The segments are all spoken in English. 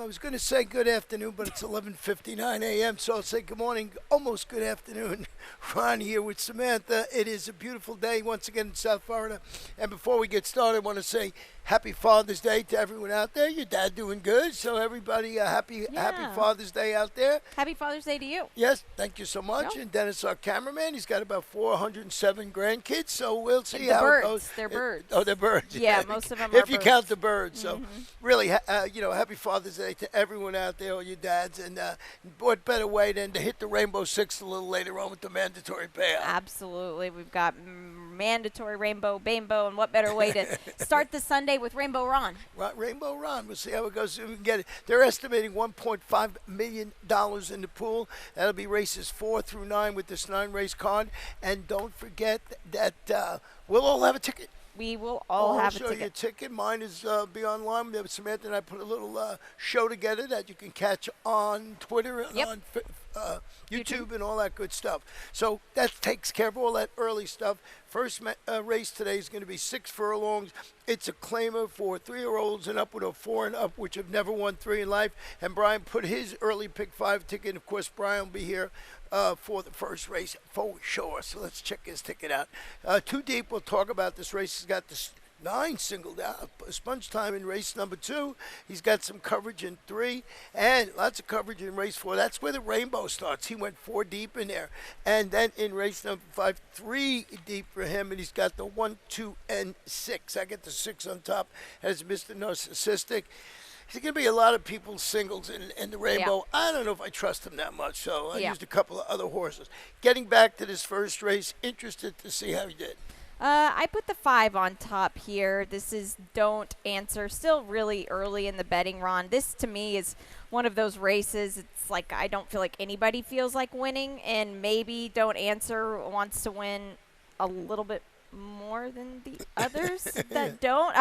I was going to say good afternoon, but it's 11:59 a.m., so I'll say good morning, almost good afternoon. Ron here with Samantha. It is a beautiful day once again in South Florida. And before we get started, I want to say happy Father's Day to everyone out there. Your dad doing good, so everybody happy Father's Day out there. Happy Father's Day to you. Yes, thank you so much. Yep. And Dennis, our cameraman, he's got about 407 grandkids, so we'll see The how birds. it goes. They're birds. Oh, they're birds. Yeah, most of them are if you birds. count the birds. So really, happy Father's Day to everyone out there, all your dads. And what better way than to hit the Rainbow Six a little later on with the mandatory payout? Absolutely. We've got mandatory Rainbow, and what better way to start the Sunday with Rainbow Ron? Rainbow Ron. We'll see how it goes. We can get it. They're estimating $1.5 million in the pool. That'll be races 4 through 9 with this 9-race card. And don't forget that we'll all have a ticket. We will all have a show ticket. you a ticket. Mine is be online. Samantha and I put a little show together that you can catch on Twitter and on YouTube and all that good stuff. So that takes care of all that early stuff. First race today is going to be 6 furlongs. It's a claimer for 3-year-olds and up with a 4 and up, which have never won 3 in life. And Brian put his early pick 5 ticket. And of course, Brian will be here for the first race for sure. So let's check his ticket out. Too deep, we'll talk about this race. He's got this 9 singled out. Sponge time in race number 2. He's got some coverage in 3 and lots of coverage in race 4. That's where the rainbow starts. He went 4 deep in there. And then in race number 5, 3 deep for him. And he's got the 1, 2, and 6. I get the 6 on top as Mr. Narcissistic. There's going to be a lot of people's singles in the rainbow. Yeah. I don't know if I trust him that much, so I used a couple of other horses. Getting back to this first race, interested to see how he did. I put the 5 on top here. This is Don't Answer. Still really early in the betting, Ron. This, to me, is one of those races. It's like I don't feel like anybody feels like winning, and maybe Don't Answer wants to win a little bit more than the others that don't.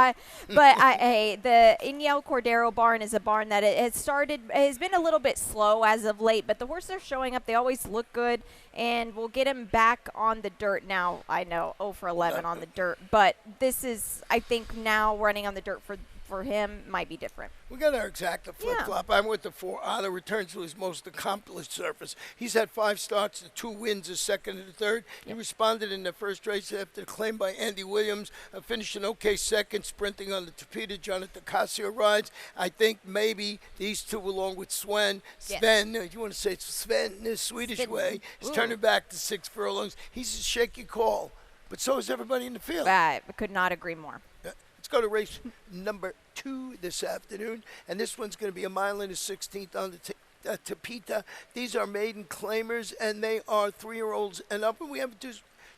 The Iñel Cordero barn is a barn that it has been a little bit slow as of late, but the horses are showing up. They always look good, and we'll get him back on the dirt now. I know 0 for 11 on the dirt, but this is, I think, now running on the dirt for him might be different. We got our exacta flip-flop. I'm with the 4 Otto returns to his most accomplished surface. He's had 5 starts, the 2 wins, a second and a third. He responded in the first race after the claim by Andy Williams, finished an okay second, sprinting on the Tapeta. Jonathan Casio rides. I think maybe these two, along with Sven, you want to say it's Sven in his Swedish way, is turning back to 6 furlongs. He's a shaky call, but so is everybody in the field. I could not agree more. Let's go to race number 2 this afternoon, and this one's going to be a mile and a 16th on the Tapeta. These are maiden claimers, and they are 3-year-olds and up, and we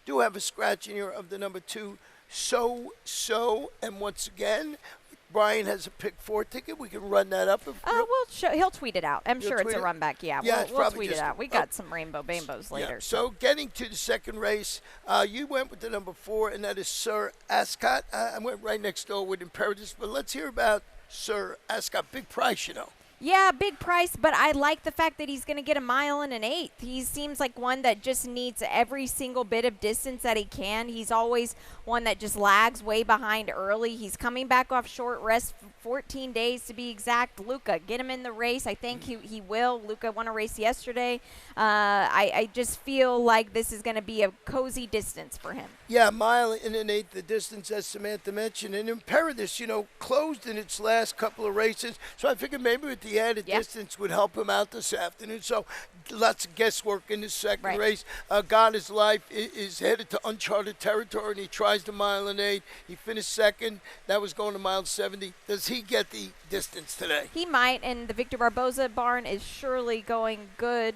do have a scratch in here of the number 2, and once again, Brian has a pick 4 ticket. We can run that up. He'll tweet it out. I'm sure it's a run back. Yeah, we'll tweet it out. We got some rainbows later. Yeah. So getting to the second race, you went with the number 4, and that is Sir Ascot. I went right next door with Imperatives, but let's hear about Sir Ascot. Big price, you know. Yeah, big price, but I like the fact that he's going to get a mile and an 1/8. He seems like one that just needs every single bit of distance that he can. He's always one that just lags way behind early. He's coming back off short rest, 14 days to be exact. Luca, get him in the race. I think he will. Luca won a race yesterday. I just feel like this is going to be a cozy distance for him. Yeah, mile and an 1/8 the distance, as Samantha mentioned. And Imperatives, closed in its last couple of races. So I figured maybe with the added distance would help him out this afternoon. So lots of guesswork in the second race. God His Life is headed to uncharted territory, and he tries the mile and 1/8. He finished second. That was going to mile 70. Does he get the distance today? He might, and the Victor Barboza barn is surely going good.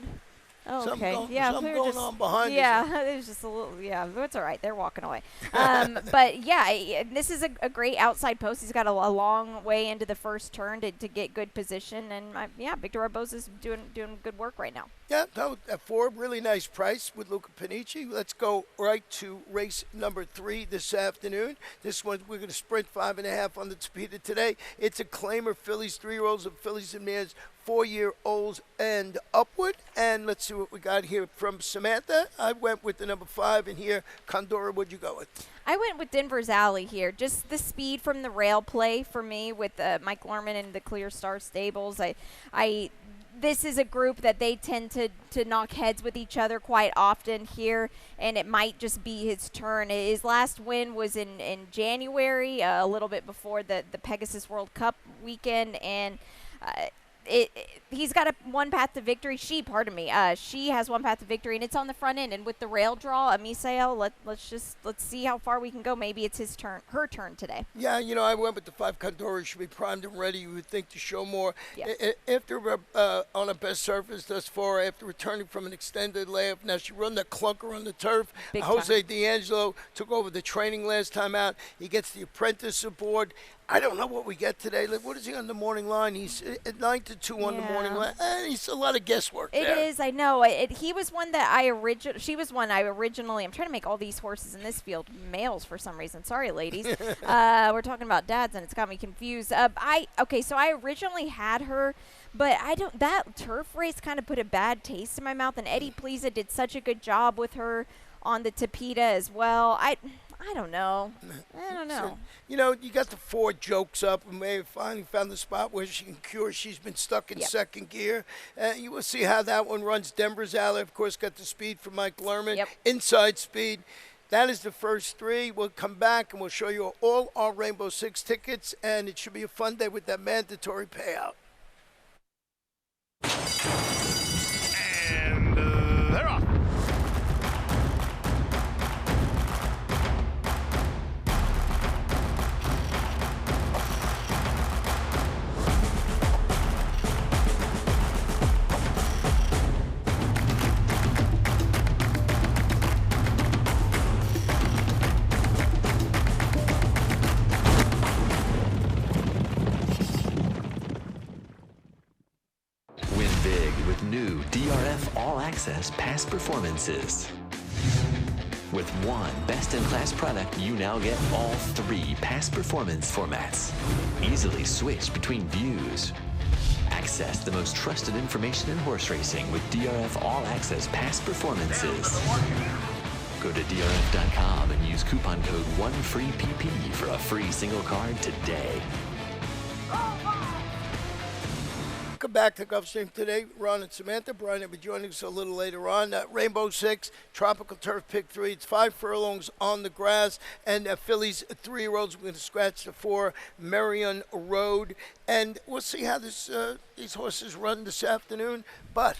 Oh, okay. Something going on behind us. Yeah, there's just a little. Yeah, it's all right. They're walking away. But yeah, this is a great outside post. He's got a long way into the first turn to get good position, and Victor Barboza's doing good work right now. Yeah, at 4, really nice price with Luca Panici. Let's go right to race number 3 this afternoon. This one we're going to sprint 5.5 on the Tapeta today. It's a claimer, fillies, 3-year-olds and fillies and mares. 4-year-olds and upward. And let's see what we got here from Samantha. I went with the number 5, and here, Condora, what'd you go with? I went with Denver's Alley here. Just the speed from the rail play for me with Mike Lorman and the Clear Star Stables. This is a group that they tend to knock heads with each other quite often here, and it might just be his turn. His last win was in January, a little bit before the Pegasus World Cup weekend, and he's got one path to victory. She has one path to victory, and it's on the front end. And with the rail draw, Misael, let's see how far we can go. Maybe it's her turn today. Yeah, I went with the 5. Condora should be primed and ready, you would think, to show more. Yeah. After on a best surface thus far, after returning from an extended layup, now she run the clunker on the turf. Big Jose time. D'Angelo took over the training last time out. He gets the apprentice aboard. I don't know what we get today. Like, what is he on the morning line? He's at 9 to 2 on the morning line. He's a lot of guesswork It there. is, I know. He was one that she was one I originally, I'm trying to make all these horses in this field males for some reason. Sorry, ladies. We're talking about dads, and it's got me confused. So I originally had her, but that turf race kind of put a bad taste in my mouth, and Eddie Pliza did such a good job with her on the Tapeta as well. I don't know. So, you got the 4 jokes up, and may have finally found the spot where she can cure. She's been stuck in second gear. You will see how that one runs. Denver's Alley, of course, got the speed from Mike Lerman. Yep. Inside speed. That is the first 3. We'll come back, and we'll show you all our Rainbow 6 tickets, and it should be a fun day with that mandatory payout. And they're off. Win big with new DRF All Access past performances. With one best-in-class product, you now get all 3 past performance formats. Easily switch between views. Access the most trusted information in horse racing with DRF All Access past performances. Go to DRF.com and use coupon code 1FREEPP for a free single card today. Welcome back to Gulfstream today. Ron and Samantha. Brian will be joining us a little later on. Rainbow 6, Tropical Turf Pick 3. It's 5 furlongs on the grass. And Phillies 3-year-olds. We're going to scratch the 4, Marion Road. And we'll see how these horses run this afternoon. But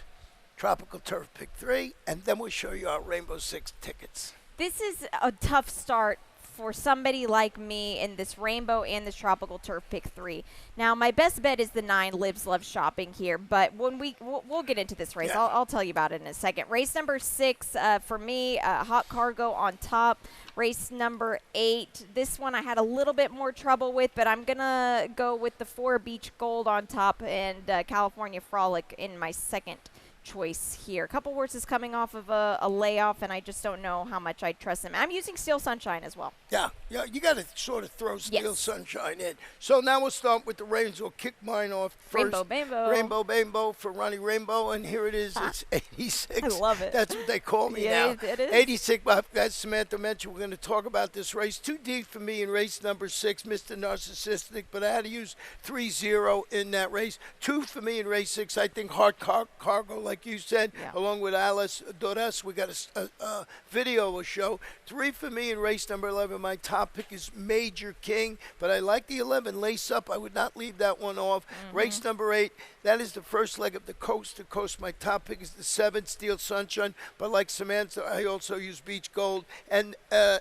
Tropical Turf Pick 3, and then we'll show you our Rainbow 6 tickets. This is a tough start for somebody like me in this Rainbow and this Tropical Turf Pick 3. Now, my best bet is the 9, Lives Love Shopping here, but when we'll get into this race. Yeah. I'll tell you about it in a second. Race number 6 for me, Hot Cargo on top. Race number 8, this one I had a little bit more trouble with, but I'm going to go with the 4, Beach Gold on top, and California Frolic in my second choice here. A couple horses coming off of a layoff, and I just don't know how much I trust them. I'm using Steel Sunshine as well. Yeah, you got to sort of throw Steel Sunshine in. So now we'll start with the Reigns. We'll kick mine off first. Rainbow for Ronnie Rainbow, and here it is. It's 86. I love it. That's what they call me now. It is. 86. As Samantha mentioned, we're going to talk about this race. Too deep for me in race number 6, Mr. Narcissistic, but I had to use 3-0 in that race. 2 for me in race 6. I think Hard Cargo, like you said, along with Alice Doras. We got a video show. 3 for me in race number 11. My top pick is Major King, but I like the 11, Lace Up. I would not leave that one off. Race number 8, that is the first leg of the Coast to Coast. My top pick is the 7, Steel Sunshine, but like Samantha, I also use Beach Gold and the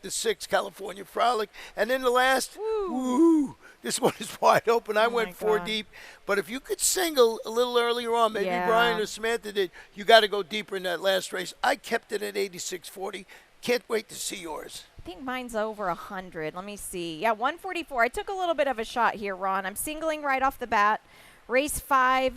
6, California Frolic. And then the last, this one is wide open. I went 4 deep. But if you could single a little earlier on, maybe Brian or Samantha did, you got to go deeper in that last race. I kept it at 86.40. Can't wait to see yours. I think mine's over 100. Let me see. Yeah, 144. I took a little bit of a shot here, Ron. I'm singling right off the bat. Race 5,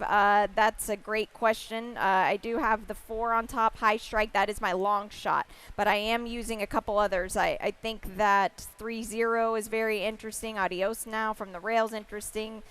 that's a great question. I do have the 4 on top, High Strike. That is my long shot, but I am using a couple others. I think that 3-0 is very interesting. Adios Now from the rails, interesting.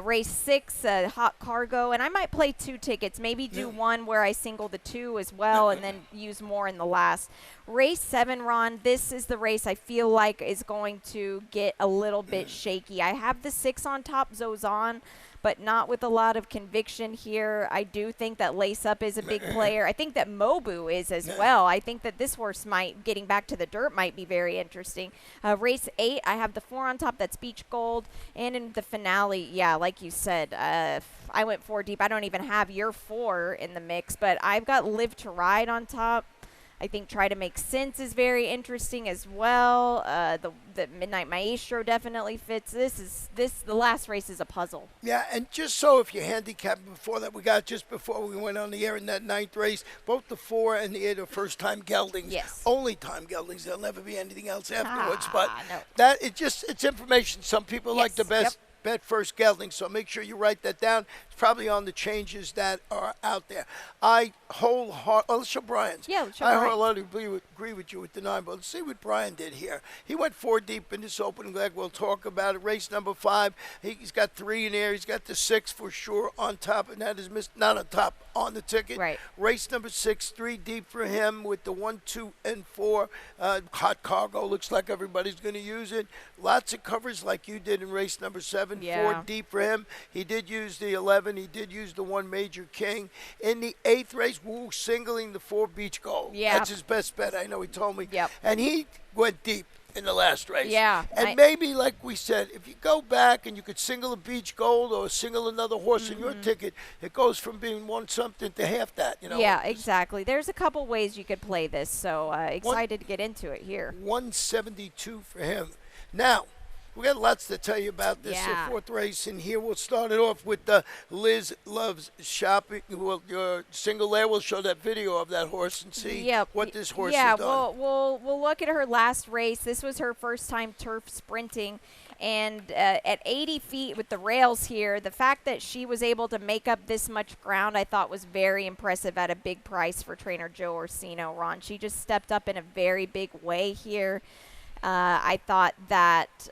Race 6, Hot Cargo, and I might play 2 tickets. Maybe do one where I single the 2 as well, and then use more in the last. Race 7, Ron, this is the race I feel like is going to get a little bit shaky. I have the 6 on top, Zozan, but not with a lot of conviction here. I do think that Lace Up is a big player. I think that Mobu is as well. I think that this horse getting back to the dirt might be very interesting. Race 8, I have the 4 on top, that's Beach Gold. And in the finale, yeah, like you said, I went 4 deep. I don't even have your 4 in the mix, but I've got Live to Ride on top. I think Try to Make Sense is very interesting as well. The Midnight Maestro definitely fits. The last race is a puzzle. Yeah, and just so if you handicapped before that, we got just before we went on the air in that 9th race, both the 4 and the 8 are first-time geldings. Yes. Only time geldings. There'll never be anything else afterwards. But no. it's information. Some people like the best. Bet first gelding, so make sure you write that down. It's probably on the changes that are out there. Let's show Brian's. Yeah, let's show I Brian. wholeheartedly agree with you with the 9, but let's see what Brian did here. He went 4 deep in this opening leg. We'll talk about it. Race number 5, he's got 3 in there. He's got the 6 for sure on top, and that is not on top, on the ticket. Right. Race number 6, 3 deep for him with the 1, 2, and 4. Hot Cargo looks like everybody's going to use it. Lots of covers like you did in race number 7. Yeah. 4 deep for him. He did use the 11. He did use the 1 Major King. In the 8th race, singling the 4 Beach Gold. Yeah. That's his best bet. I know he told me. Yep. And he went deep in the last race. Yeah. And maybe, like we said, if you go back and you could single a Beach Gold or single another horse in your ticket, it goes from being 1 something to half that. Yeah, exactly. There's a couple ways you could play this, so excited to get into it here. 172 for him. Now, we got lots to tell you about this 4th race, and here we'll start it off with Liz Loves Shopping. Your single there, we'll show that video of that horse and see what this horse has done. Yeah, we'll look at her last race. This was her first time turf sprinting, and at 80 feet with the rails here, the fact that she was able to make up this much ground I thought was very impressive at a big price for trainer Joe Orsino, Ron. She just stepped up in a very big way here. I thought that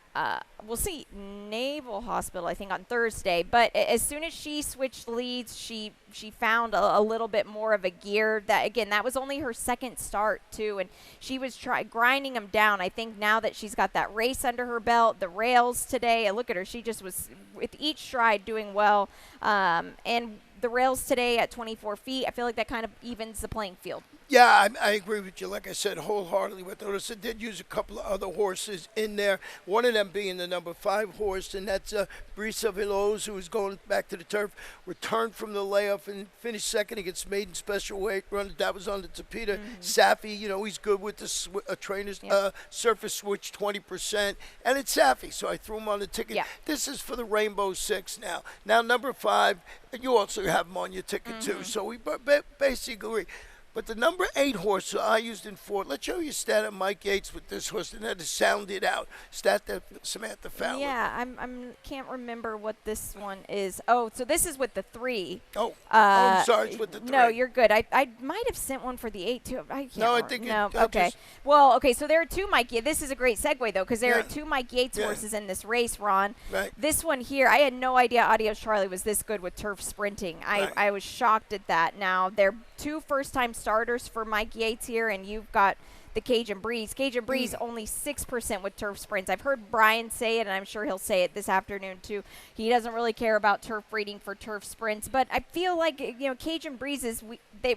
we'll see Naval Hospital, I think, on Thursday. But as soon as she switched leads, she found a little bit more of a gear. That was only her second start, too. And she was grinding them down. I think now that she's got that race under her belt, the rails today, look at her. She just was, with each stride, doing well. And the rails today at 24 feet, I feel like that kind of evens the playing field. Yeah, I agree with you. Like I said, wholeheartedly with those. I did use a couple of other horses in there. One of them being the number 5 horse, and that's Brisa Villos, who is going back to the turf. Returned from the layoff and finished second against Maiden Special Weight run. That was on the Tapeta. Safi, he's good with the trainer's surface switch 20%, and it's Safi, so I threw him on the ticket. Yeah. This is for the Rainbow 6 now. Now number 5, and you also have him on your ticket too. So we basically agree. But the number 8 horse I used in 4, let's show you a stat of Mike Yates with this horse, and that is Sounded Out. Stat that Samantha found. Yeah, I can't remember what this one is. Oh, so this is with the 3. I'm sorry, it's with the 3. No, you're good. I might have sent one for the 8 too. I can't remember. I think no. Okay. Well, okay. So there are 2 Mike Yates. This is a great segue though, because there are 2 Mike Yates horses in this race, Ron. Right. This one here, I had no idea Adios Charlie was this good with turf sprinting. I was shocked at that. Now they're 2 first-time starters for Mike Yates here, and you've got the Cajun Breeze. Cajun Breeze only 6% with turf sprints. I've heard Brian say it, and I'm sure he'll say it this afternoon too. He doesn't really care about turf breeding for turf sprints, but I feel like Cajun Breezes,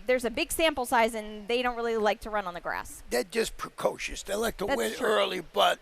there's a big sample size, and they don't really like to run on the grass. They're just precocious. They like to win early, but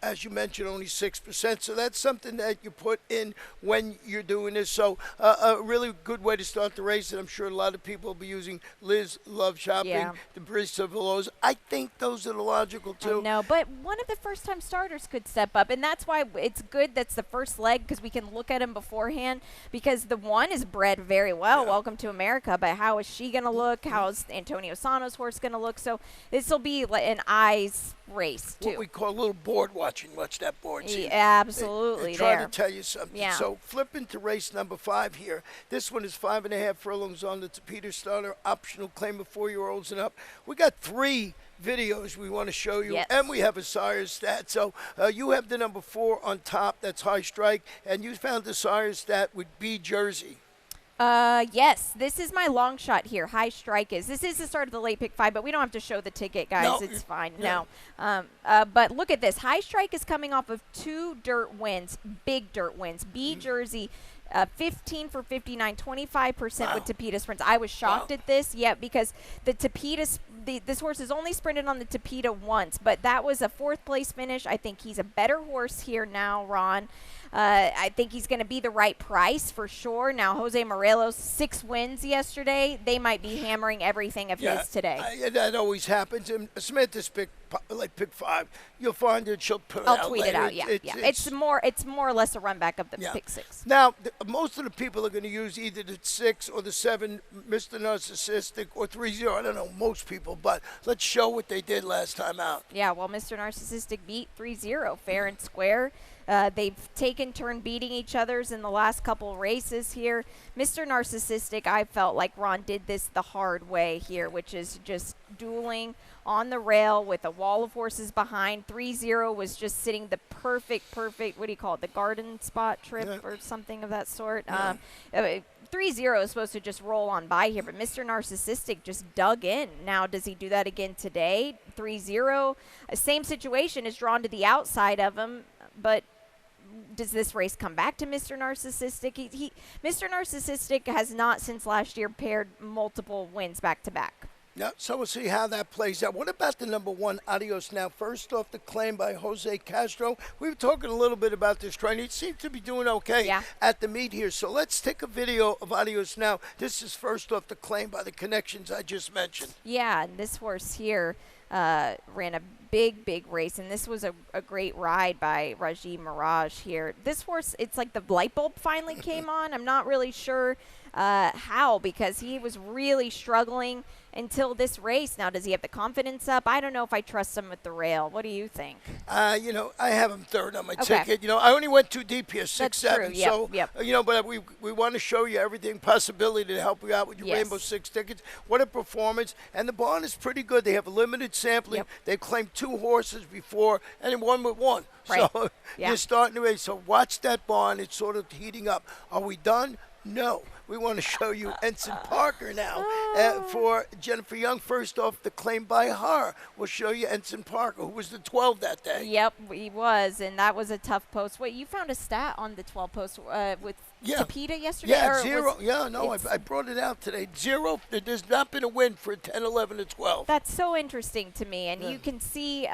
as you mentioned, only 6%. So that's something that you put in when you're doing this. So a really good way to start the race, and I'm sure a lot of people will be using Liz Love Shopping, the Brisa Villos. I think those are the logical too. No, but one of the first-time starters could step up, and that's why it's good that's the first leg, because we can look at him beforehand, because the 1 is bred very well. Welcome to America, but how is she going to look? How's Antonio Sano's horse going to look? So this will be an eyes race too. What we call a little board watch. watch that board. See, Absolutely. they try there. to tell you something. Yeah. So flipping to race number 5 here. This one is 5.5 furlongs on the Tapeta starter, optional claim of 4-year-olds and up. We got 3 videos we want to show you, Yes. and we have a sire stat. So you have the number 4 on top. That's High Strike, and you found the sire stat with B Jersey. Yes, this is my long shot here. High Strike is. This is the start of the late pick 5, but we don't have to show the ticket, guys. No, it's fine. yeah. No. But look at this. High Strike is coming off of 2 dirt wins, big dirt wins. B Jersey, 15 for 59, 25% with Tapeta sprints. I was shocked at this, because the Tapeta, this horse has only sprinted on the Tapeta once, but that was a 4th place finish. I think he's a better horse here now, Ron. I think he's going to be the right price for sure. Now, Jose Morelos, 6 wins yesterday. They might be hammering everything of his today. That always happens. And Samantha's pick 5. You'll find it. She'll put it I'll out tweet later. it out. It's more or less a run back of the pick 6. Now, most of the people are going to use either the 6 or the 7, Mr. Narcissistic, or 3-0. I don't know, most people, but let's show what they did last time out. Yeah, well, Mr. Narcissistic beat 3-0 fair and square. They've taken turn beating each other's in the last couple races here. Mr. Narcissistic, I felt like Ron did this the hard way here, which is just dueling on the rail with a wall of horses behind. 3-0 was just sitting the perfect, what do you call it, the garden spot trip or something of that sort. 3-0 is supposed to just roll on by here, but Mr. Narcissistic just dug in. Now, does he do that again today? 3-0, same situation, is drawn to the outside of him, but does this race come back to Mr. Narcissistic? Mr. Narcissistic has not since last year paired multiple wins back to back. Yeah, so we'll see how that plays out. What about the number 1, Adios Now? First off, the claim by Jose Castro. We were talking a little bit about this train. He seemed to be doing okay at the meet here. So let's take a video of Adios Now. This is first off the claim by the connections I just mentioned. Yeah, and this horse here ran a big race, and this was a great ride by Raji Mirage here. This horse, it's like the light bulb finally came on. I'm not really sure how, because he was really struggling until this race. Now, does he have the confidence up? I don't know if I trust him with the rail. What do you think? I have him 3rd on my ticket. I only went too deep here, 6, That's 7. true. Yep, So, yep. But we want to show you everything possibility to help you out with your Rainbow 6 tickets. What a performance. And the barn is pretty good. They have a limited sampling. Yep. They've claimed 2 horses before, and they won with 1. Right. So Yeah. you're starting to race. So watch that barn. It's sort of heating up. Are we done? No. We want to show you Ensign Parker now for Jennifer Young. First off, the claim by her. We'll show you Ensign Parker, who was the 12 that day. Yep, he was, and that was a tough post. Wait, you found a stat on the 12 post with Tapeta yesterday? Yeah, 0. I brought it out today. 0. There's not been a win for 10, 11, and 12. That's so interesting to me, and you can see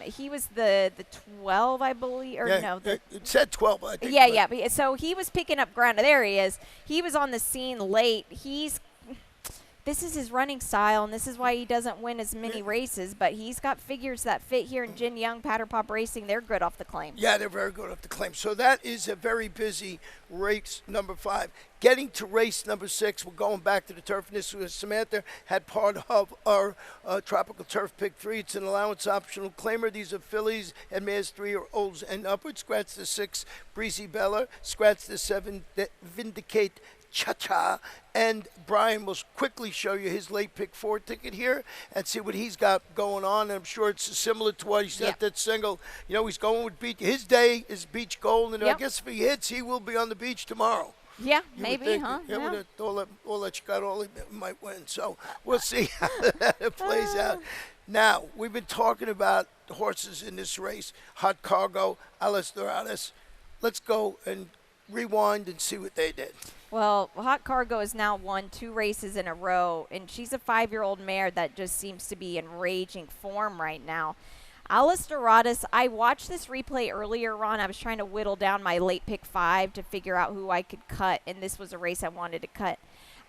he was the 12, I believe, or no. It said 12, I think. Yeah. So he was picking up ground. There he is. He was on the scene late. This is his running style, and this is why he doesn't win as many races, but he's got figures that fit here, and Jin Young, Patter Pop Racing, they're good off the claim. Yeah, they're very good off the claim. So that is a very busy race number 5. Getting to race number 6, we're going back to the turf. And this was Samantha had part of our Tropical Turf Pick 3. It's an allowance optional claimer. These are fillies and mares 3-year-olds and upwards. Scratch the 6, Breezy Bella. Scratch the 7, Vindicate Cha-Cha. And Brian will quickly show you his late pick 4 ticket here and see what he's got going on. And I'm sure it's similar to what he said that single. He's going with beach. His day is beach gold, and I guess if he hits, he will be on the beach tomorrow. Yeah, maybe, huh? Yeah, with all that you got, all he might win. So we'll see how that plays out. Now, we've been talking about the horses in this race. Hot Cargo, Alas Doradas. Let's go and rewind and see what they did. Well, Hot Cargo has now won 2 races in a row, and she's a 5-year-old mare that just seems to be in raging form right now. Alas Doradas, I watched this replay earlier, Ron. I was trying to whittle down my late pick 5 to figure out who I could cut, and this was a race I wanted to cut.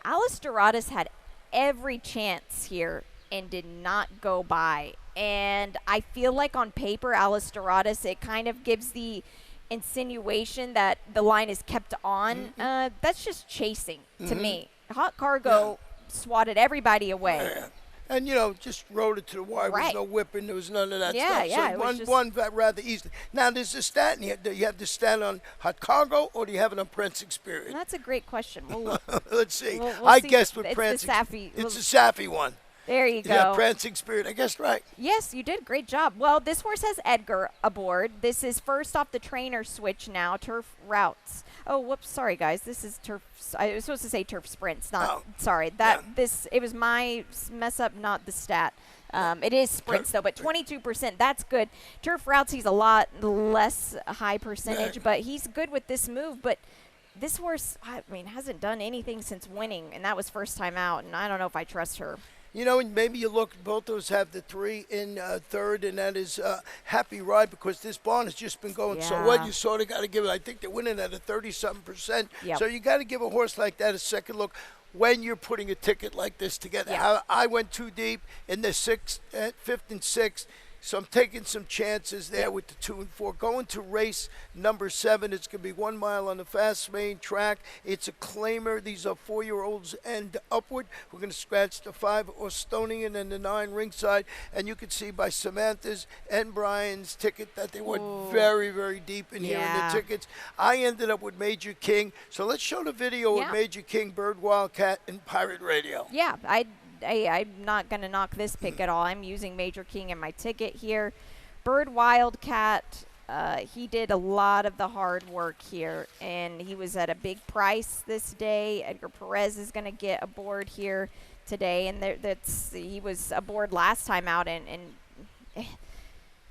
Alas Doradas had every chance here and did not go by. And I feel like on paper, Alas Doradas, it kind of gives the insinuation that the line is kept on. That's just chasing to me. Hot Cargo swatted everybody away. And, just rode it to the wire. There was no whipping. There was none of that Yeah, stuff. yeah, So it was one rather easily. Now, there's a stat in here. Do you have the stat on hot cargo, or do you have it on Prince Experience? That's a great question. We'll look. Let's see. We'll I see. guessed with It's Prince. the Safi. It's a Safi one. There you go. Yeah, Prancing Spirit. I guessed right. Yes, you did. Great job. Well, this horse has Edgar aboard. This is first off the trainer switch now, Turf Routes. Oh, whoops. Sorry, guys. This is Turf. I was supposed to say Turf Sprints. Not. Sorry. It was my mess up, not the stat. It is sprints, though, but 22%. That's good. Turf Routes, he's a lot less high percentage, but he's good with this move. But this horse, hasn't done anything since winning, and that was first time out, and I don't know if I trust her. And maybe you look, both those have the 3 in third, and that is Happy Ride, because this barn has just been going so well. You sort of got to give it, I think they're winning at a 30-something%. Yep. So you got to give a horse like that a second look when you're putting a ticket like this together. Yeah. I went too deep in the 5th and 6th. So I'm taking some chances there with the 2 and 4. Going to race number 7, it's going to be 1 mile on the fast main track. It's a claimer. These are 4-year-olds and upward. We're going to scratch the 5 Ostonian and the 9 ringside. And you can see by Samantha's and Brian's ticket that they went very, very deep in here in the tickets. I ended up with Major King. So let's show the video of Major King, Bird Wildcat, and Pirate Radio. Yeah, I'm not going to knock this pick at all. I'm using Major King in my ticket here. Bird Wildcat, he did a lot of the hard work here, and he was at a big price this day. Edgar Perez is going to get aboard here today, and he was aboard last time out, and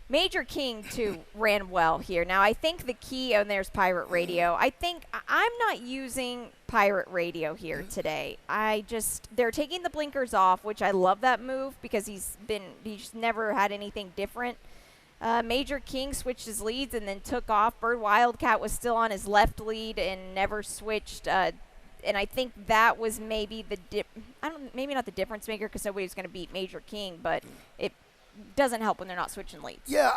Major King, too, ran well here. Now, I think the key, and there's Pirate Radio. I think I'm not using Pirate Radio here today. They're taking the blinkers off, which I love that move because he's never had anything different. Major King switched his leads and then took off. Bird Wildcat was still on his left lead and never switched. And I think that was maybe maybe not the difference maker because nobody's going to beat Major King, but it doesn't help when they're not switching leads. Yeah,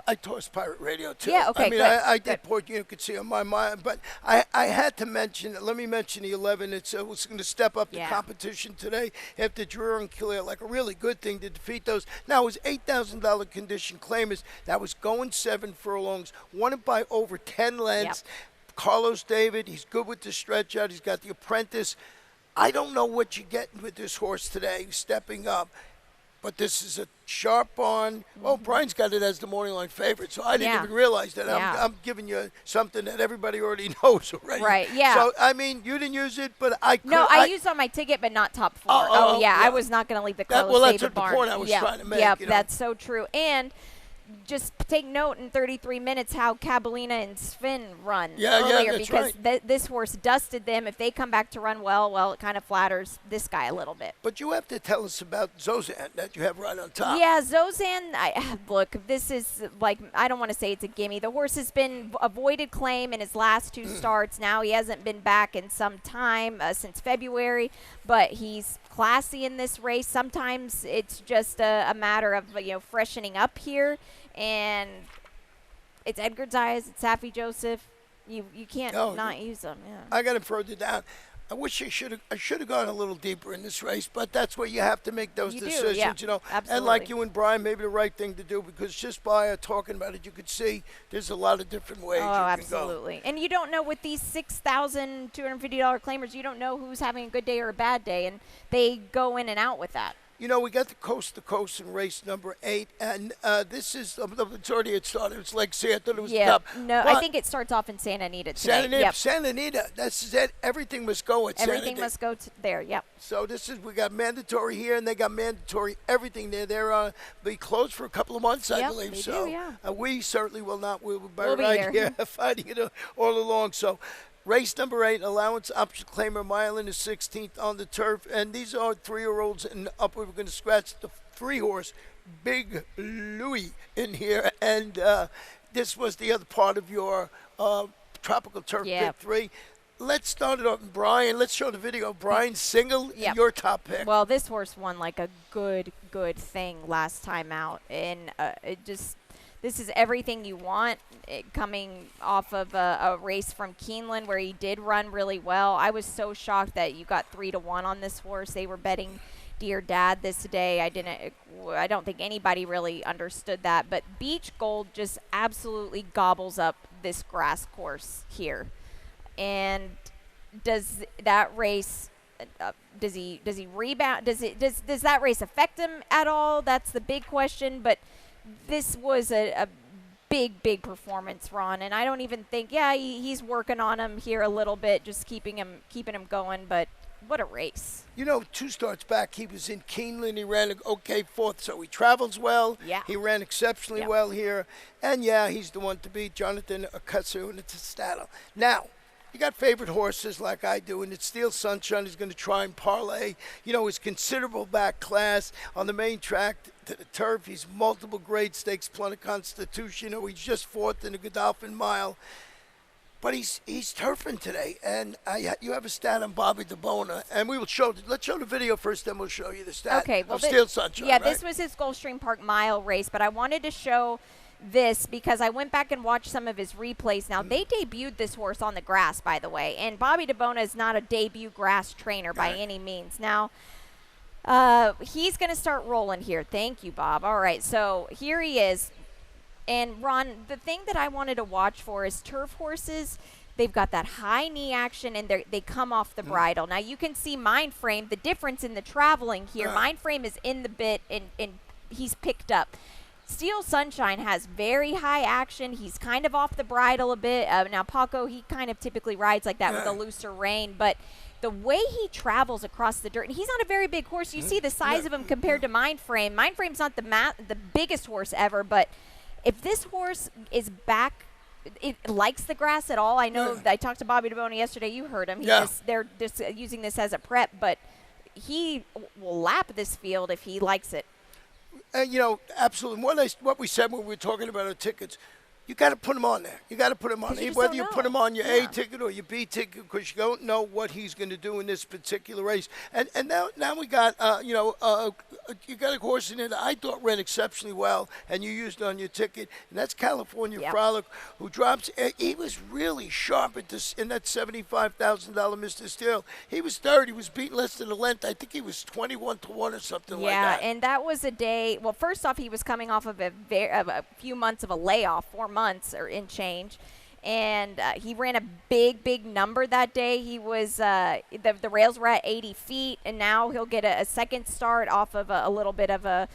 I tossed Pirate Radio too. Yeah, okay, good. I did put, you could see on my mind, but I had to mention, let me mention the 11. It was going to step up the competition today after Drew and Killier, like a really good thing to defeat those. Now, it was $8,000 condition claimers. That was going 7 furlongs, won it by over 10 lengths. Yep. Carlos David, he's good with the stretch out. He's got the apprentice. I don't know what you're getting with this horse today, stepping up. But this is a sharp barn. Oh, Brian's got it as the morning line favorite, so I didn't even realize that. I'm giving you something that everybody already knows already. Right, yeah. So, you didn't use it, but I could. No, I used it on my ticket, but not top 4. I was not going to leave the Carlos David barn. That's the point I was trying to make. Yeah, that's so true. And just take note in 33 minutes how Cabalina and Sven run earlier because this horse dusted them. If they come back to run well, it kind of flatters this guy a little bit. But you have to tell us about Zozan that you have right on top. Yeah, Zozan, look, this is I don't want to say it's a gimme. The horse has been avoided claim in his last 2 starts. Now he hasn't been back in some time, since February, but he's classy in this race. Sometimes it's just a matter of, freshening up here. And it's Edgar Zayas, it's Safi Joseph. You can't not use them. Yeah. I got him further down. I wish I should have gone a little deeper in this race, but that's where you have to make those decisions, Absolutely. And like you and Brian, maybe the right thing to do, because just by talking about it, you could see there's a lot of different ways you can absolutely. go. And you don't know with these $6,250 claimers, you don't know who's having a good day or a bad day, and they go in and out with that. We got the coast to coast in race number 8, and this is it's already started. It's like I thought it was the top. No, I think it starts off in Santa Anita today. Santa Anita. That's it. Everything must go at Santa Anita. Everything must go there. Yep. So we got mandatory here, and they got mandatory everything there. They're be closed for a couple of months, I believe. They so do, yeah. We certainly will not. We'll be right here fighting it all along. So. Race number 8, allowance option claimer, mile in the 16th on the turf. And these are 3-year-olds and upward. We're going to scratch the 3-horse, Big Louie, in here. And this was the other part of your Tropical Turf Pick 3. Let's start it off. Brian, let's show the video. Brian Single, your top pick. Well, this horse won like a good thing last time out. And this is everything you want, coming off of a race from Keeneland where he did run really well. I was so shocked that you got 3-1 on this horse. They were betting Dear Dad this day. I don't think anybody really understood that, but Beach Gold just absolutely gobbles up this grass course here. And does that race does he rebound? Does that race affect him at all? That's the big question. But this was a big performance, Ron, and I don't even think he's working on him here a little bit, just keeping him going. But what a race! 2 starts back, he was in Keeneland. He ran an okay 4th, so he travels well. Yeah. He ran exceptionally well here, and he's the one to beat, Jonathan Akutsu and it's Now, you got favorite horses like I do, and it's Steel Sunshine is going to try and parlay, his considerable back class on the main track to the turf. He's multiple grade stakes, Plunner Constitution. He's just 4th in the Godolphin Mile. But he's turfing today, and you have a stat on Bobby DeBona, and let's show the video first, then we'll show you the stat of Steel Sunshine. Yeah, right? This was his Gulfstream Park Mile race, but I wanted to show this because I went back and watched some of his replays. Now, they debuted this horse on the grass, by the way, and Bobby DeBona is not a debut grass trainer by any means. Now, he's going to start rolling here. Thank you, Bob. All right, so here he is. And, Ron, the thing that I wanted to watch for is turf horses. They've got that high knee action, and they come off the bridle. Now, you can see Mind Frame, the difference in the traveling here. Mind Frame is in the bit, and he's picked up. Steel Sunshine has very high action. He's kind of off the bridle a bit. Now, Paco, he kind of typically rides like that with a looser rein, but the way he travels across the dirt, and he's not a very big horse. You see the size of him compared to Mind Frame. Mind Frame's not the biggest horse ever, but if this horse is back, it likes the grass at all. I know I talked to Bobby DeBona yesterday. You heard him. They're just using this as a prep, but he will lap this field if he likes it. Absolutely. What we said when we were talking about our tickets, you got to put him on there. You got to put him on. Whether you put him on your A ticket or your B ticket, because you don't know what he's going to do in this particular race. And now we got you got a horse in there that I thought ran exceptionally well, and you used on your ticket, and that's California Frolic, who drops. He was really sharp in that $75,000 Mr. Steele. He was third. He was beaten less than a length. I think he was 21-1 or something like that. Yeah, and that was a day. Well, first off, he was coming off of a few months of a layoff, 4 months or in change. And he ran a big number that day. He was the rails were at 80 feet, and now he'll get a second start off of a little bit of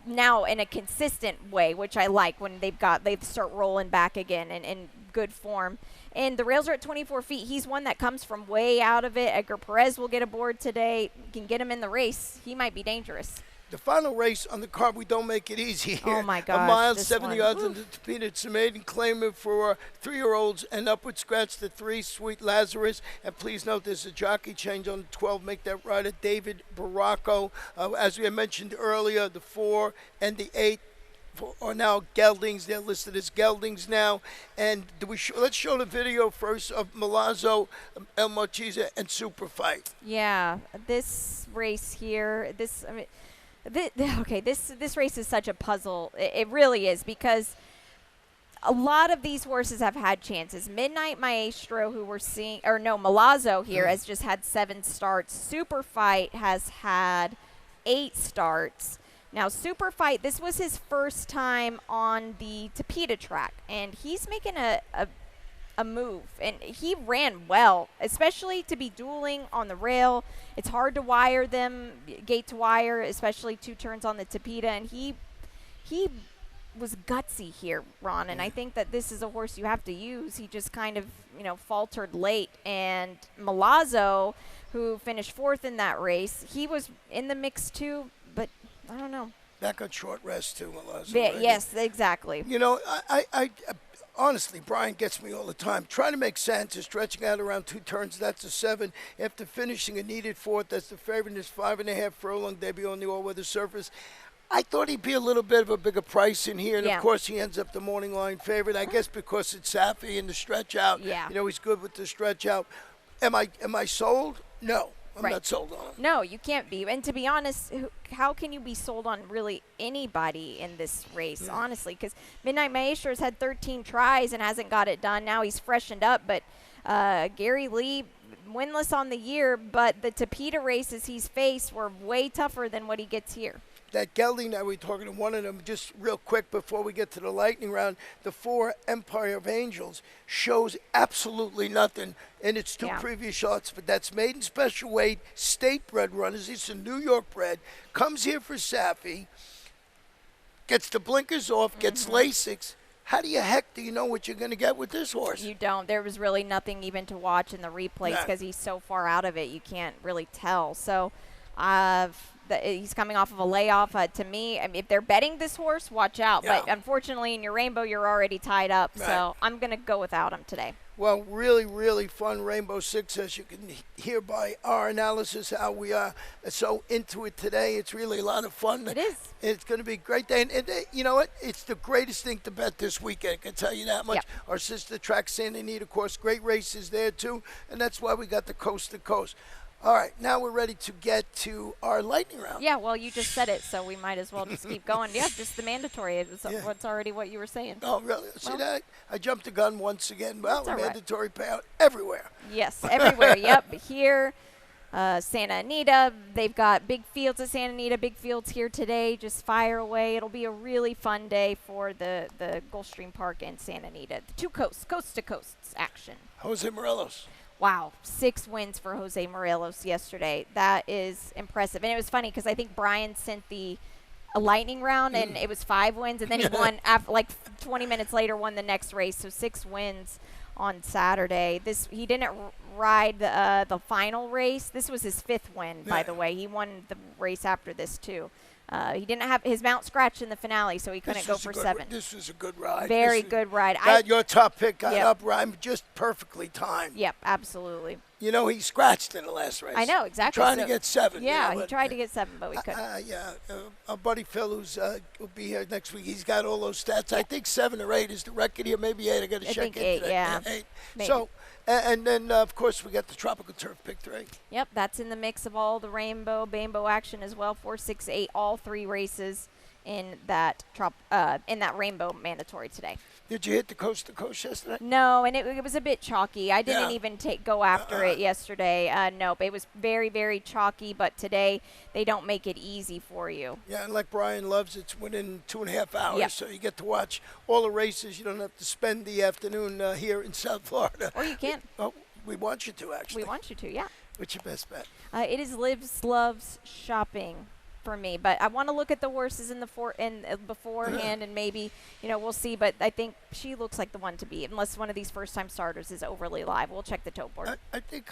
now in a consistent way, which I like when they start rolling back again in good form. And the rails are at 24 feet. He's one that comes from way out of it. Edgar Perez will get aboard today. You can get him in the race. He might be dangerous. The final race on the card, we don't make it easy here. Oh, my gosh. A mile, 70 yards on the Tapeta. It's a maiden claimant for 3-year-olds and upward scratch the 3, Sweet Lazarus. And please note there's a jockey change on the 12. Make that rider David Baracco. As we had mentioned earlier, the 4 and the 8 are now geldings. They're listed as geldings now. And let's show the video first of Milazzo, El Marchese, and Super Fight. Yeah, this race here, this race is such a puzzle. It really is, because a lot of these horses have had chances. Midnight Maestro, who we're seeing, or no, Milazzo here has just had 7 starts. Super Fight has had 8 starts. Now, Super Fight, this was his first time on the Tapeta track, and he's making a move, and he ran well, especially to be dueling on the rail. It's hard to wire them, gate to wire, especially 2 turns on the Tapeta, and he was gutsy here, Ron, and I think that this is a horse you have to use. He just kind of, faltered late, and Milazzo, who finished 4th in that race, he was in the mix too, but I don't know. Back on short rest too, Milazzo. Yes, exactly. I honestly, Brian gets me all the time. Trying to make sense is stretching out around 2 turns. That's a 7. After finishing a needed 4th, that's the favorite in his 5.5 furlong debut on the all-weather surface. I thought he'd be a little bit of a bigger price in here, and of course he ends up the morning line favorite. I guess because it's Safi and the stretch out. Yeah. He's good with the stretch out. Am I sold? No. I'm not sold on him. No, you can't be. And to be honest, how can you be sold on really anybody in this race, honestly? Because Midnight Maestro's had 13 tries and hasn't got it done. Now he's freshened up. But Gary Lee, winless on the year, but the Tapeta races he's faced were way tougher than what he gets here. That gelding that we're talking to, one of them, just real quick before we get to the lightning round, the 4 Empire of Angels shows absolutely nothing in its 2 previous shots, but that's maiden special weight, state bred runners. It's a New York bred, comes here for Safi, gets the blinkers off, gets Lasix. How do you know what you're going to get with this horse? You don't. There was really nothing even to watch in the replays because he's so far out of it, you can't really tell. So he's coming off of a layoff. To me, I mean, if they're betting this horse, watch out. Yeah. But unfortunately, in your Rainbow, you're already tied up. Right. So I'm going to go without him today. Well, really, really fun Rainbow Six, as you can hear by our analysis, how we are so into it today. It's really a lot of fun. It is. It's going to be a great day. And you know what? It's the greatest thing to bet this weekend, I can tell you that much. Yep. Our sister track, Santa Anita, of course, great races there, too. And that's why we got the coast to coast. All right, now we're ready to get to our lightning round. Yeah, well, you just said it, so we might as well just keep going. Yeah, just the mandatory. It's already what you were saying. Oh, really? See that? I jumped the gun once again. Well, all mandatory payout everywhere. Yes, everywhere. Yep, here, Santa Anita. They've got big fields at Santa Anita, big fields here today. Just fire away. It'll be a really fun day for the Gulfstream Park in Santa Anita. The 2 coast to coasts action. Jose Morelos. Wow, 6 wins for Jose Morelos yesterday. That is impressive. And it was funny because I think Brian sent a lightning round, and it was 5 wins, and then he won, like 20 minutes later, won the next race. So 6 wins on Saturday. He didn't ride the final race. This was his 5th win, by the way. He won the race after this, too. He didn't have his mount scratched in the finale, so he couldn't go for 7. This was a good ride. Very good ride. Your top pick got up, Ryan, just perfectly timed. Yep, absolutely. You know, he scratched in the last race. I know, exactly. Trying to get 7. Yeah, he tried to get 7, but we couldn't. Our buddy Phil, who's will be here next week, he's got all those stats. Yeah. I think 7 or 8 is the record here. Maybe 8. I got to check into 8, that. yeah. 8. Maybe. So, and then, of course, we got the Tropical Turf pick 3. Yep, that's in the mix of all the Rainbow action as well. 4, 6, 8, all 3 races in that Rainbow mandatory today. Did you hit the coast to coast yesterday? No, and it was a bit chalky. I didn't even go after it yesterday. Nope, it was very, very chalky, but today they don't make it easy for you. Yeah, and like Brian loves, it's within 2.5 hours, yep. So you get to watch all the races. You don't have to spend the afternoon here in South Florida. Or you can. Oh, we want you to, actually. We want you to, yeah. What's your best bet? It is Liv's Loves Shopping for me, but I want to look at the horses in beforehand, and maybe we'll see. But I think she looks like the one to beat, unless one of these first-time starters is overly live. We'll check the tote board. I think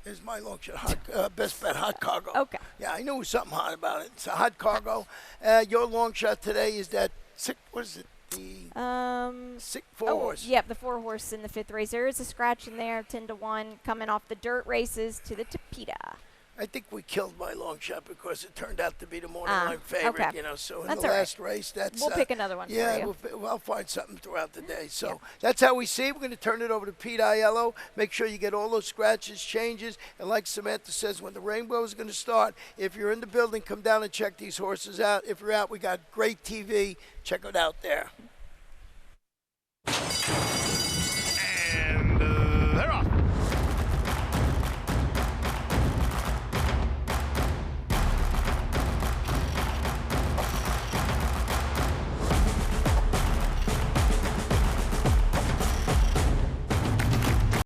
is my long shot. Best bet, Hot Cargo. Okay. Yeah, I knew something hot about it. It's a Hot Cargo. Your long shot today is that what is it? The 4 horse. Yep, the 4 horse in the 5th race. There is a scratch in there, 10-1, coming off the dirt races to the Tapeta. I think we killed my long shot because it turned out to be the morning line favorite. Okay. So in that's the last last race, we'll pick another one. Yeah, for you. I'll find something throughout the day. So that's how we see it. We're going to turn it over to Pete Aiello. Make sure you get all those scratches, changes, and like Samantha says, when the Rainbow is going to start, if you're in the building, come down and check these horses out. If you're out, we got great TV. Check it out there.